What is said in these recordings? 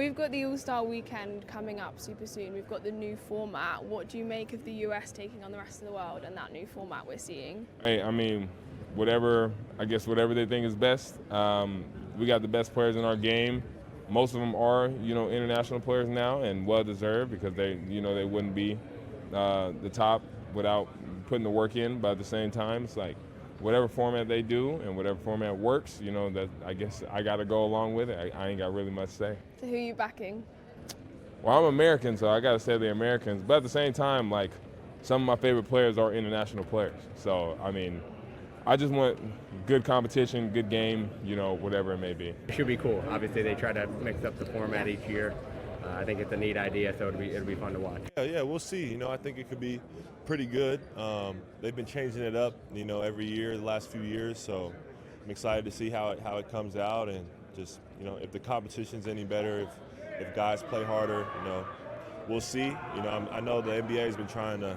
we've got the All-Star weekend coming up super soon. We've got the new format. What do you make of the US taking on the rest of the world and that new format we're seeing? Hey, I mean, whatever they think is best. We got the best players in our game. Most of them are, international players now, and well-deserved because they wouldn't be the top without putting the work in. But at the same time, it's like whatever format they do and whatever format works, that I guess I got to go along with it. I ain't got really much to say. So who are you backing? Well, I'm American, so I got to say the Americans. But at the same time, like, some of my favorite players are international players. So, I mean, I just want good competition, good game, whatever it may be. It should be cool. Obviously, they try to mix up the format each year. I think it's a neat idea, so it'll be fun to watch. Yeah, we'll see. I think it could be pretty good. They've been changing it up, every year, the last few years. So I'm excited to see how it comes out, and just, if the competition's any better, if guys play harder, we'll see. I know the NBA has been trying to,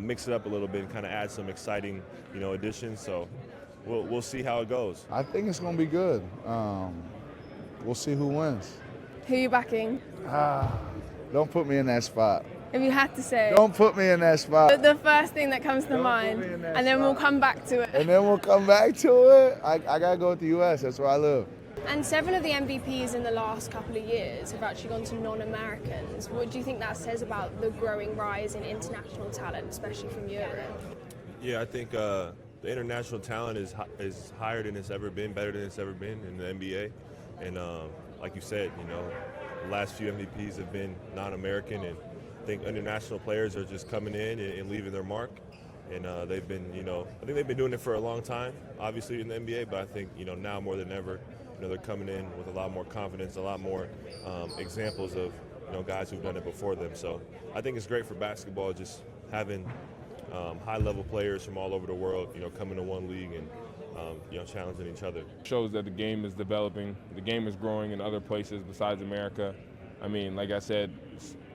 mix it up a little bit and kind of add some exciting, additions. So we'll see how it goes. I think it's going to be good. We'll see who wins. Who are you backing? Don't put me in that spot. If you had to say. Don't put me in that spot. The first thing that comes to mind, and then we'll come back to it. And then we'll come back to it. I got to go with the U.S. That's where I live. And 7 of the MVPs in the last couple of years have actually gone to non-Americans. What do you think that says about the growing rise in international talent, especially from Europe? Yeah, I think the international talent is higher than it's ever been, better than it's ever been in the NBA. And like you said, the last few MVPs have been non-American, and I think international players are just coming in and leaving their mark. And they've been, I think they've been doing it for a long time, obviously in the NBA, but I think, now more than ever, they're coming in with a lot more confidence, a lot more examples of, guys who've done it before them. So I think it's great for basketball, just having high-level players from all over the world, coming to one league and, challenging each other. Shows that the game is developing, the game is growing in other places besides America. I mean, like I said,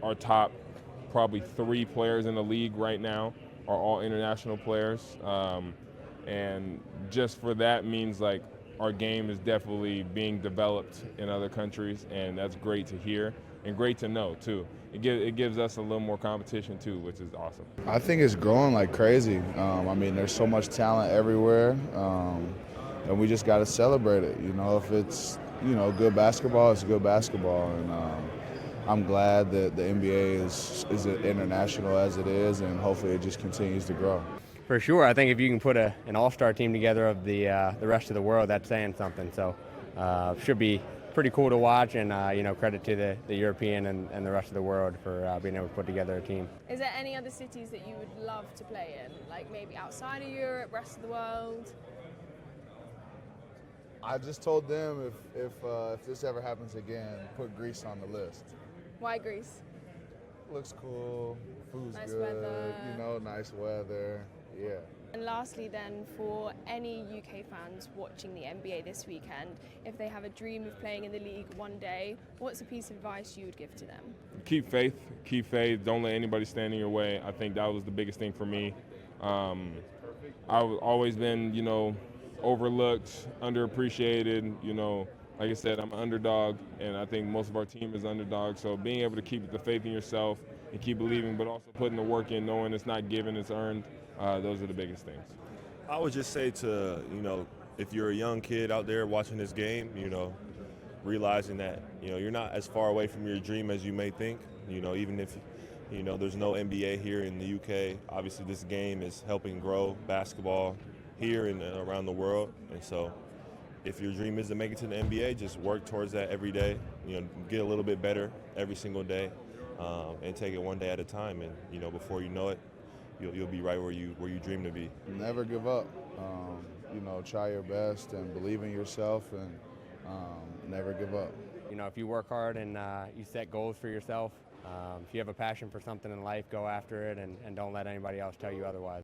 our top probably 3 players in the league right now are all international players. And just for that means like our game is definitely being developed in other countries, and that's great to hear and great to know too. It gives us a little more competition too, which is awesome. I think it's growing like crazy. I mean, there's so much talent everywhere, and we just got to celebrate it. If it's good basketball, it's good basketball, and I'm glad that the NBA is as international as it is, and hopefully it just continues to grow. For sure, I think if you can put an all-star team together of the rest of the world, that's saying something. So should be pretty cool to watch, and credit to the European and the rest of the world for being able to put together a team. Is there any other cities that you would love to play in, like maybe outside of Europe, rest of the world? I just told them if this ever happens again, put Greece on the list. Why Greece? Looks cool, food's Nice good, weather. Nice weather, yeah. And lastly then, for any UK fans watching the NBA this weekend, if they have a dream of playing in the league one day, what's a piece of advice you would give to them? Keep faith, don't let anybody stand in your way. I think that was the biggest thing for me. I've always been, overlooked, underappreciated, like I said, I'm an underdog, and I think most of our team is underdogs. So being able to keep the faith in yourself and keep believing, but also putting the work in, knowing it's not given, it's earned, those are the biggest things. I would just say to, if you're a young kid out there watching this game, realizing that, you're not as far away from your dream as you may think, even if, there's no NBA here in the UK. Obviously, this game is helping grow basketball here and around the world, and so if your dream is to make it to the NBA, just work towards that every day. Get a little bit better every single day, and take it one day at a time. And before you know it, you'll be right where you dream to be. Never give up. Try your best and believe in yourself, and never give up. If you work hard and you set goals for yourself, if you have a passion for something in life, go after it, and don't let anybody else tell you otherwise.